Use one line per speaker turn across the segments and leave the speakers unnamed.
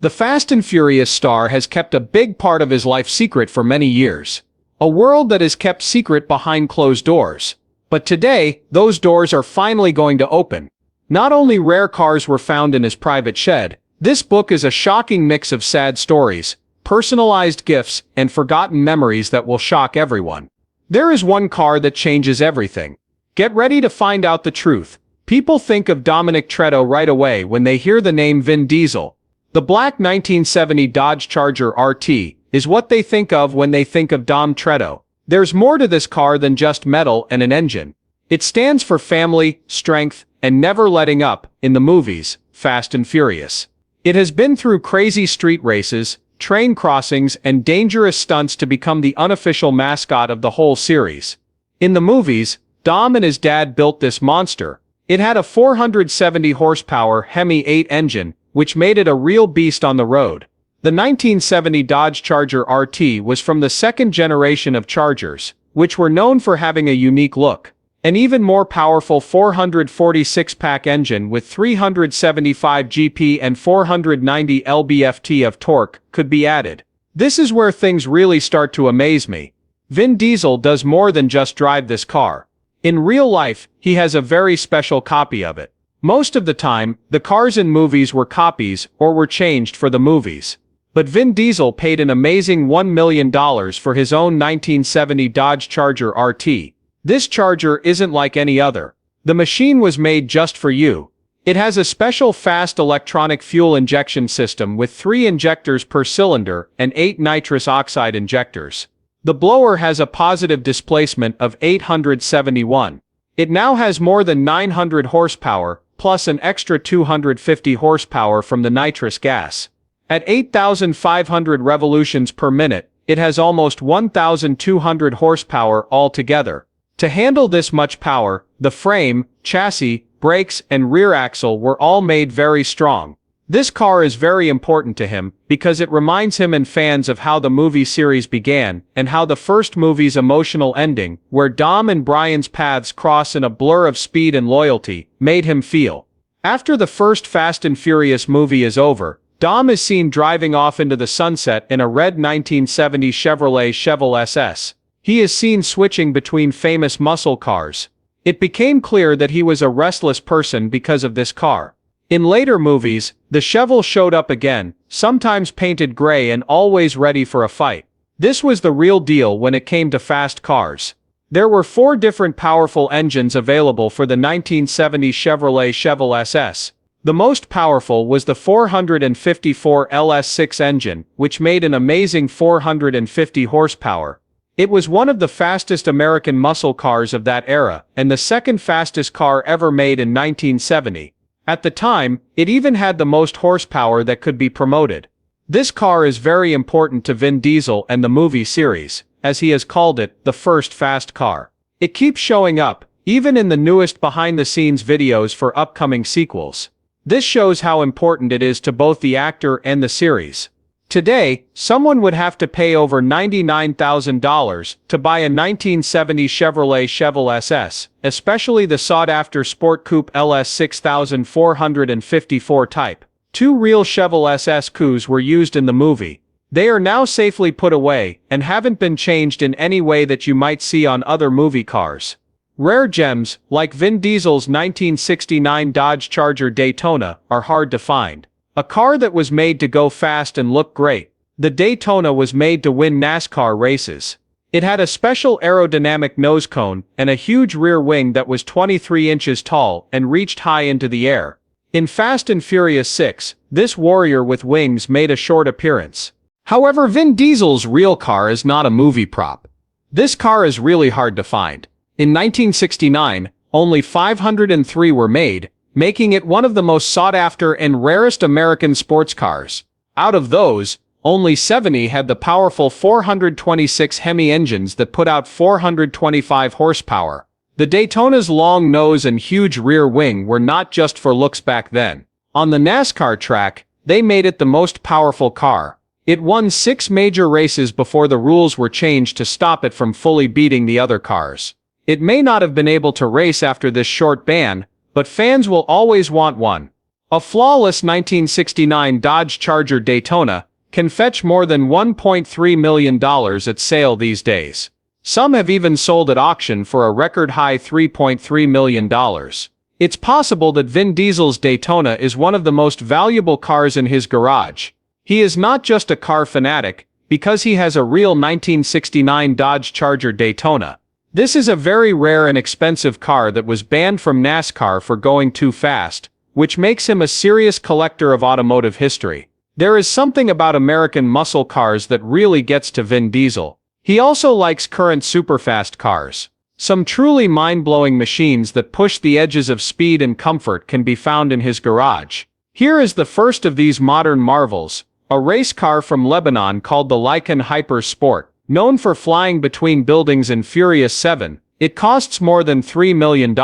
The Fast and Furious star has kept a big part of his life secret for many years. A world that is kept secret behind closed doors. But today, those doors are finally going to open. Not only rare cars were found in his private shed, this book is a shocking mix of sad stories, personalized gifts, and forgotten memories that will shock everyone. There is one car that changes everything. Get ready to find out the truth. People think of Dominic Toretto right away when they hear the name Vin Diesel. The black 1970 Dodge Charger RT is what they think of when they think of Dom Toretto. There's more to this car than just metal and an engine. It stands for family, strength, and never letting up, in the movies, Fast and Furious. It has been through crazy street races, train crossings, and dangerous stunts to become the unofficial mascot of the whole series. In the movies, Dom and his dad built this monster. It had a 470 horsepower Hemi 8 engine, which made it a real beast on the road. The 1970 Dodge Charger RT was from the second generation of Chargers, which were known for having a unique look. An even more powerful 446-pack engine with 375 GP and 490 lb-ft of torque could be added. This is where things really start to amaze me. Vin Diesel does more than just drive this car. In real life, he has a very special copy of it. Most of the time, the cars in movies were copies or were changed for the movies. But Vin Diesel paid an amazing $1 million for his own 1970 Dodge Charger RT. This Charger isn't like any other. The machine was made just for you. It has a special fast electronic fuel injection system with 3 injectors per cylinder and 8 nitrous oxide injectors. The blower has a positive displacement of 871. It now has more than 900 horsepower, plus an extra 250 horsepower from the nitrous gas. At 8,500 revolutions per minute, it has almost 1,200 horsepower altogether. To handle this much power, the frame, chassis, brakes, and rear axle were all made very strong. This car is very important to him, because it reminds him and fans of how the movie series began, and how the first movie's emotional ending, where Dom and Brian's paths cross in a blur of speed and loyalty, made him feel. After the first Fast and Furious movie is over, Dom is seen driving off into the sunset in a red 1970 Chevrolet SS. He is seen switching between famous muscle cars. It became clear that he was a restless person because of this car. In later movies, the Chevelle showed up again, sometimes painted gray and always ready for a fight. This was the real deal when it came to fast cars. There were 4 different powerful engines available for the 1970 Chevelle SS. The most powerful was the 454 LS6 engine, which made an amazing 450 horsepower. It was one of the fastest American muscle cars of that era, and the second fastest car ever made in 1970. At the time, it even had the most horsepower that could be promoted. This car is very important to Vin Diesel and the movie series, as he has called it, the first fast car. It keeps showing up, even in the newest behind-the-scenes videos for upcoming sequels. This shows how important it is to both the actor and the series. Today, someone would have to pay over $99,000 to buy a 1970 Chevelle SS, especially the sought-after Sport Coupe LS 6454 type. 2 real Chevelle SS coupes were used in the movie. They are now safely put away, and haven't been changed in any way that you might see on other movie cars. Rare gems, like Vin Diesel's 1969 Dodge Charger Daytona, are hard to find. A car that was made to go fast and look great. The Daytona was made to win NASCAR races. It had a special aerodynamic nose cone and a huge rear wing that was 23 inches tall and reached high into the air. In Fast and Furious 6, this warrior with wings made a short appearance. However, Vin Diesel's real car is not a movie prop. This car is really hard to find. In 1969, only 503 were made, making it one of the most sought-after and rarest American sports cars. Out of those, only 70 had the powerful 426 Hemi engines that put out 425 horsepower. The Daytona's long nose and huge rear wing were not just for looks back then. On the NASCAR track, they made it the most powerful car. It won 6 major races before the rules were changed to stop it from fully beating the other cars. It may not have been able to race after this short ban, but fans will always want one. A flawless 1969 Dodge Charger Daytona can fetch more than $1.3 million at sale these days. Some have even sold at auction for a record-high $3.3 million. It's possible that Vin Diesel's Daytona is one of the most valuable cars in his garage. He is not just a car fanatic, because he has a real 1969 Dodge Charger Daytona. This is a very rare and expensive car that was banned from NASCAR for going too fast, which makes him a serious collector of automotive history. There is something about American muscle cars that really gets to Vin Diesel. He also likes current superfast cars. Some truly mind-blowing machines that push the edges of speed and comfort can be found in his garage. Here is the first of these modern marvels, a race car from Lebanon called the Lykan Hyper Sport. Known for flying between buildings in Furious 7, it costs more than $3 million,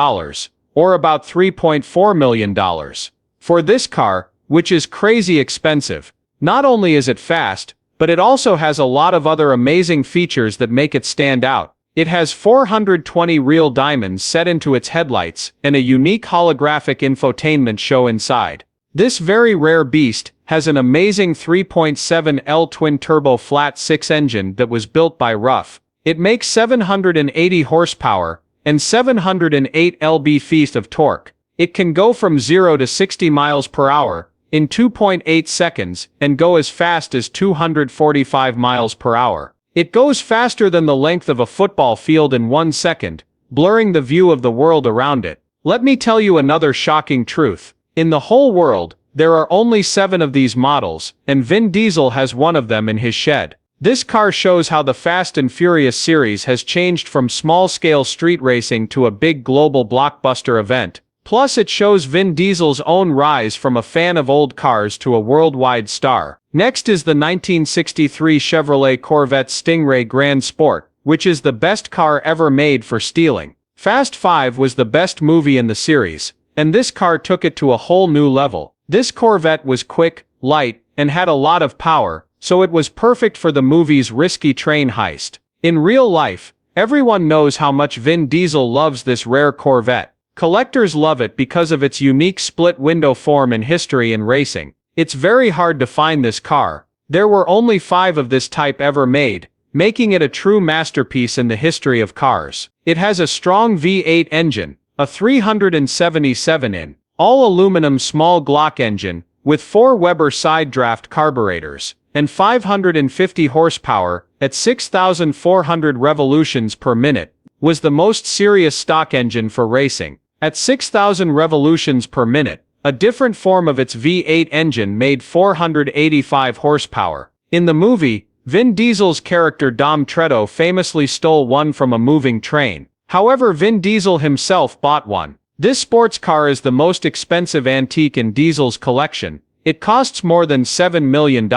or about $3.4 million. For this car, which is crazy expensive, not only is it fast, but it also has a lot of other amazing features that make it stand out. It has 420 real diamonds set into its headlights and a unique holographic infotainment show inside. This very rare beast has an amazing 3.7L twin-turbo flat-six engine that was built by Rough. It makes 780 horsepower and 708 lb-ft of torque. It can go from 0 to 60 miles per hour in 2.8 seconds and go as fast as 245 miles per hour. It goes faster than the length of a football field in 1 second, blurring the view of the world around it. Let me tell you another shocking truth. In the whole world, there are only 7 of these models, and Vin Diesel has one of them in his shed. This car shows how the Fast and Furious series has changed from small-scale street racing to a big global blockbuster event. Plus it shows Vin Diesel's own rise from a fan of old cars to a worldwide star. Next is the 1963 Chevrolet Corvette Stingray Grand Sport, which is the best car ever made for stealing. Fast 5 was the best movie in the series, and this car took it to a whole new level. This Corvette was quick, light, and had a lot of power, so it was perfect for the movie's risky train heist. In real life, everyone knows how much Vin Diesel loves this rare Corvette. Collectors love it because of its unique split-window form and history in racing. It's very hard to find this car. There were only 5 of this type ever made, making it a true masterpiece in the history of cars. It has a strong V8 engine, a 377-in, all-aluminum small Glock engine, with 4 Weber side draft carburetors, and 550 horsepower, at 6,400 revolutions per minute, was the most serious stock engine for racing. At 6,000 revolutions per minute, a different form of its V8 engine made 485 horsepower. In the movie, Vin Diesel's character Dom Toretto famously stole one from a moving train. However, Vin Diesel himself bought one. This sports car is the most expensive antique in Diesel's collection. It costs more than $7 million.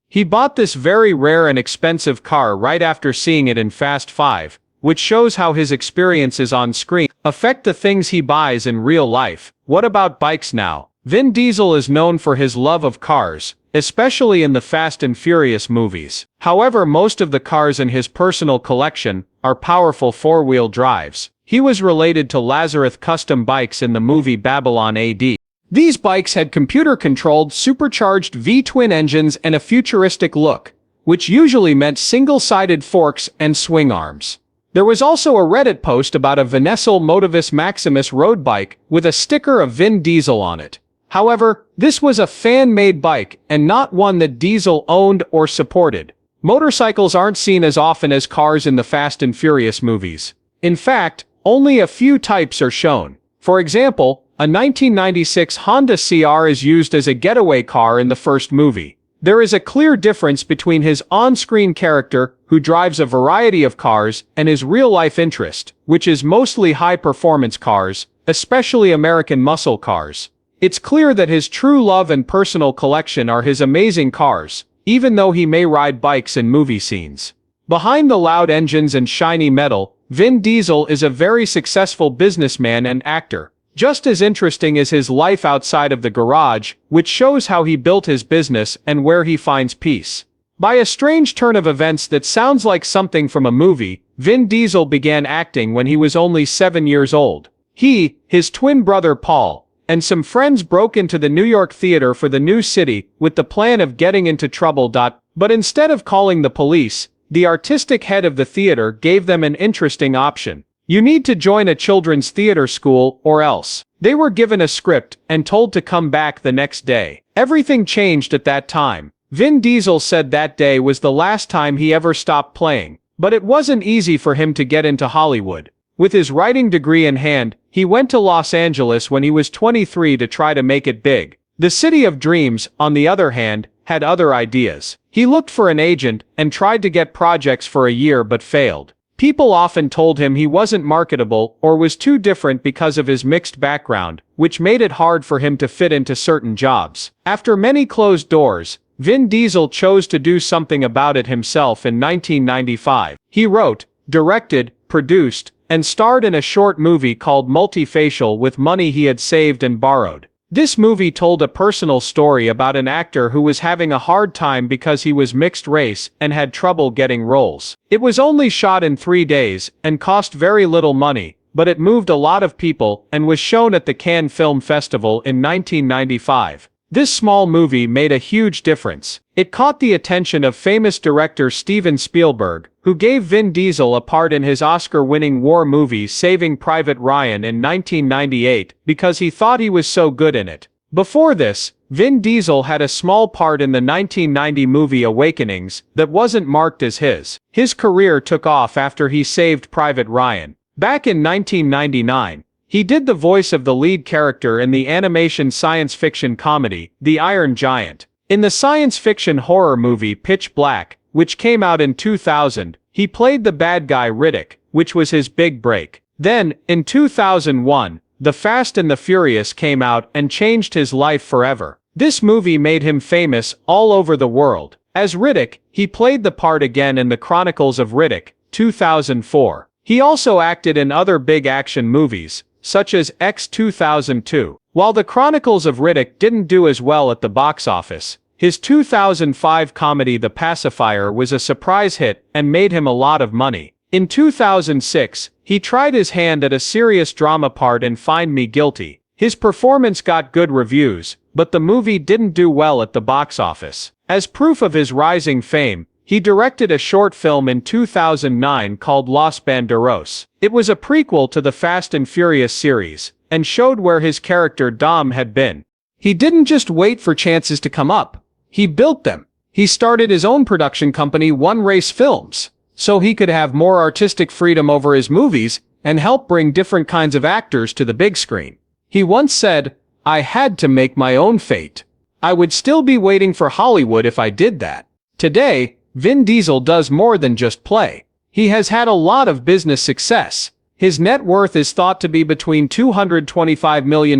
He bought this very rare and expensive car right after seeing it in Fast 5, which shows how his experiences on screen affect the things he buys in real life. What about bikes now? Vin Diesel is known for his love of cars, especially in the Fast and Furious movies. However, most of the cars in his personal collection are powerful four-wheel drives. He was related to Lazarus Custom Bikes in the movie Babylon AD. These bikes had computer-controlled supercharged V-twin engines and a futuristic look, which usually meant single-sided forks and swing arms. There was also a Reddit post about a Venezuel Motivis Maximus road bike with a sticker of Vin Diesel on it. However, this was a fan-made bike and not one that Diesel owned or supported. Motorcycles aren't seen as often as cars in the Fast and Furious movies. In fact, only a few types are shown. For example, a 1996 Honda CR is used as a getaway car in the first movie. There is a clear difference between his on-screen character, who drives a variety of cars, and his real-life interest, which is mostly high-performance cars, especially American muscle cars. It's clear that his true love and personal collection are his amazing cars, even though he may ride bikes in movie scenes. Behind the loud engines and shiny metal, Vin Diesel is a very successful businessman and actor. Just as interesting is his life outside of the garage, which shows how he built his business and where he finds peace. By a strange turn of events that sounds like something from a movie, Vin Diesel began acting when he was only 7 years old. He, his twin brother Paul, and some friends broke into the New York theater for the new city with the plan of getting into trouble. But instead of calling the police, the artistic head of the theater gave them an interesting option. You need to join a children's theater school or else. They were given a script and told to come back the next day. Everything changed at that time. Vin Diesel said that day was the last time he ever stopped playing. But it wasn't easy for him to get into Hollywood. With his writing degree in hand, he went to Los Angeles when he was 23 to try to make it big. The City of Dreams, on the other hand, had other ideas. He looked for an agent and tried to get projects for a year but failed. People often told him he wasn't marketable or was too different because of his mixed background, which made it hard for him to fit into certain jobs. After many closed doors, Vin Diesel chose to do something about it himself in 1995. He wrote, directed, produced, and starred in a short movie called Multifacial with money he had saved and borrowed. This movie told a personal story about an actor who was having a hard time because he was mixed race and had trouble getting roles. It was only shot in 3 days and cost very little money, but it moved a lot of people and was shown at the Cannes Film Festival in 1995. This small movie made a huge difference. It caught the attention of famous director Steven Spielberg, who gave Vin Diesel a part in his Oscar-winning war movie Saving Private Ryan in 1998 because he thought he was so good in it. Before this, Vin Diesel had a small part in the 1990 movie Awakenings that wasn't marked as his. His career took off after he saved Private Ryan. Back in 1999, he did the voice of the lead character in the animation science fiction comedy, The Iron Giant. In the science fiction horror movie Pitch Black, which came out in 2000, he played the bad guy Riddick, which was his big break. Then, in 2001, The Fast and the Furious came out and changed his life forever. This movie made him famous all over the world. As Riddick, he played the part again in The Chronicles of Riddick, 2004. He also acted in other big action movies, such as X 2002. While The Chronicles of Riddick didn't do as well at the box office, his 2005 comedy The Pacifier was a surprise hit and made him a lot of money. In 2006, he tried his hand at a serious drama part in Find Me Guilty. His performance got good reviews, but the movie didn't do well at the box office. As proof of his rising fame, he directed a short film in 2009 called Los Banderos. It was a prequel to the Fast and Furious series, and showed where his character Dom had been. He didn't just wait for chances to come up. He built them. He started his own production company, One Race Films, so he could have more artistic freedom over his movies and help bring different kinds of actors to the big screen. He once said, "I had to make my own fate. I would still be waiting for Hollywood if I did that." Today, Vin Diesel does more than just play. He has had a lot of business success. His net worth is thought to be between $225 million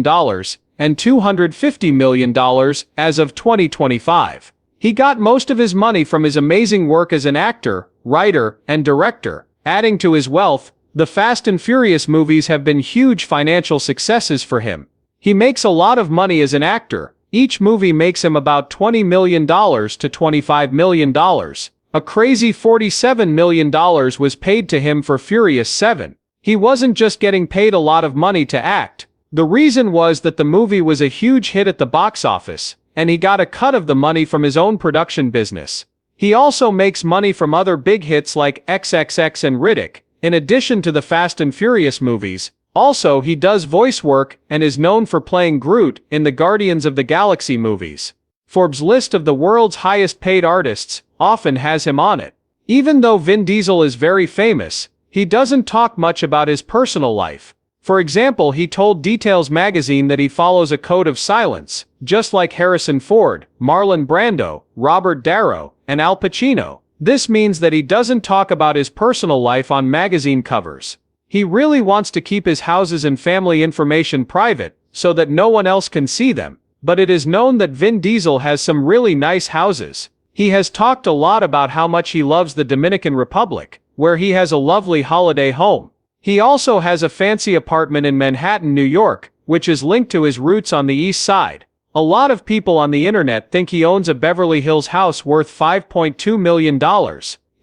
and $250 million as of 2025. He got most of his money from his amazing work as an actor, writer, and director. Adding to his wealth, the Fast and Furious movies have been huge financial successes for him. He makes a lot of money as an actor. Each movie makes him about $20 million to $25 million. A crazy $47 million was paid to him for Furious 7. He wasn't just getting paid a lot of money to act. The reason was that the movie was a huge hit at the box office, and he got a cut of the money from his own production business. He also makes money from other big hits like XXX and Riddick, in addition to the Fast and Furious movies. Also, he does voice work and is known for playing Groot in the Guardians of the Galaxy movies. Forbes' list of the world's highest paid artists often has him on it. Even though Vin Diesel is very famous, he doesn't talk much about his personal life. For example, he told Details magazine that he follows a code of silence, just like Harrison Ford, Marlon Brando, Robert Darrow, and Al Pacino. This means that he doesn't talk about his personal life on magazine covers. He really wants to keep his houses and family information private, so that no one else can see them. But it is known that Vin Diesel has some really nice houses. He has talked a lot about how much he loves the Dominican Republic, where he has a lovely holiday home. He also has a fancy apartment in Manhattan, New York, which is linked to his roots on the East Side. A lot of people on the internet think he owns a Beverly Hills house worth $5.2 million.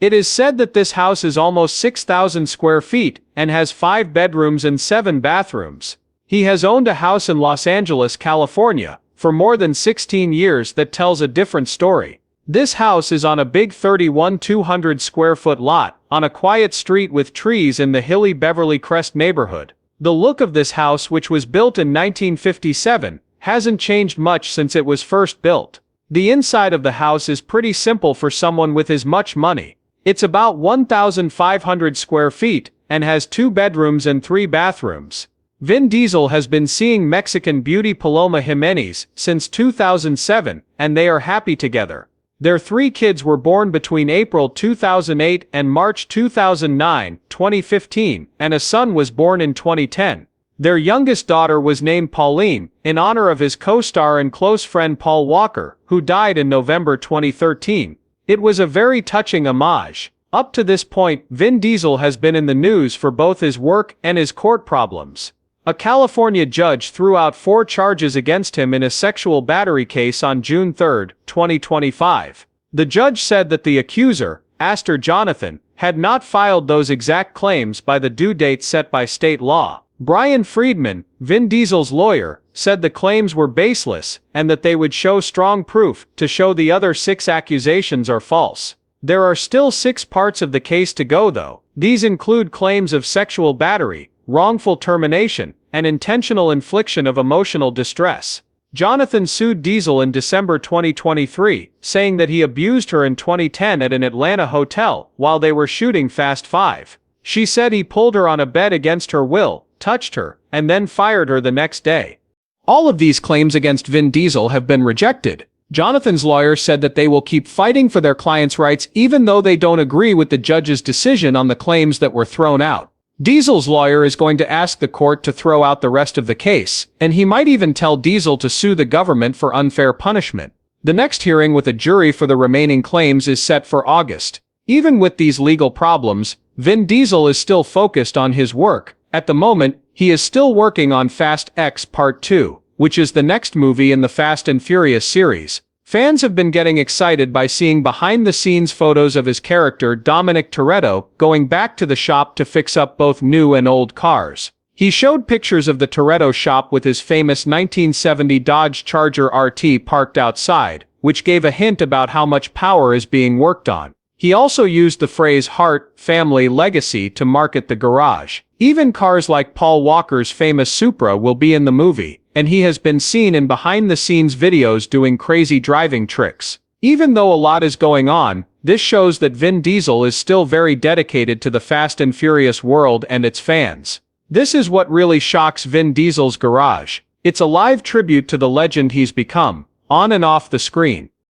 It is said that this house is almost 6,000 square feet and has 5 bedrooms and 7 bathrooms. He has owned a house in Los Angeles, California, for more than 16 years that tells a different story. This house is on a big 31,200 square foot lot, on a quiet street with trees in the hilly Beverly Crest neighborhood. The look of this house, which was built in 1957, hasn't changed much since it was first built. The inside of the house is pretty simple for someone with as much money. It's about 1,500 square feet, and has 2 bedrooms and 3 bathrooms. Vin Diesel has been seeing Mexican beauty Paloma Jimenez since 2007, and they are happy together. Their 3 kids were born between April 2008 and March 2015, and a son was born in 2010. Their youngest daughter was named Pauline, in honor of his co-star and close friend Paul Walker, who died in November 2013. It was a very touching homage. Up to this point, Vin Diesel has been in the news for both his work and his court problems. A California judge threw out 4 charges against him in a sexual battery case on June 3, 2025. The judge said that the accuser, Astor Jonathan, had not filed those exact claims by the due date set by state law. Brian Friedman, Vin Diesel's lawyer, said the claims were baseless and that they would show strong proof to show the other 6 accusations are false. There are still 6 parts of the case to go though. These include claims of sexual battery, wrongful termination, and intentional infliction of emotional distress. Jonathan sued Diesel in December 2023, saying that he abused her in 2010 at an Atlanta hotel while they were shooting Fast 5. She said he pulled her on a bed against her will, touched her, and then fired her the next day. All of these claims against Vin Diesel have been rejected. Jonathan's lawyer said that they will keep fighting for their client's rights even though they don't agree with the judge's decision on the claims that were thrown out. Diesel's lawyer is going to ask the court to throw out the rest of the case, and he might even tell Diesel to sue the government for unfair punishment. The next hearing with a jury for the remaining claims is set for August. Even with these legal problems, Vin Diesel is still focused on his work. At the moment, he is still working on Fast X Part 2, which is the next movie in the Fast and Furious series. Fans have been getting excited by seeing behind-the-scenes photos of his character Dominic Toretto going back to the shop to fix up both new and old cars. He showed pictures of the Toretto shop with his famous 1970 Dodge Charger RT parked outside, which gave a hint about how much power is being worked on. He also used the phrase heart, family, legacy to market the garage. Even cars like Paul Walker's famous Supra will be in the movie, and he has been seen in behind-the-scenes videos doing crazy driving tricks. Even though a lot is going on, this shows that Vin Diesel is still very dedicated to the Fast and Furious world and its fans. This is what really shocks Vin Diesel's garage. It's a live tribute to the legend he's become, on and off the screen.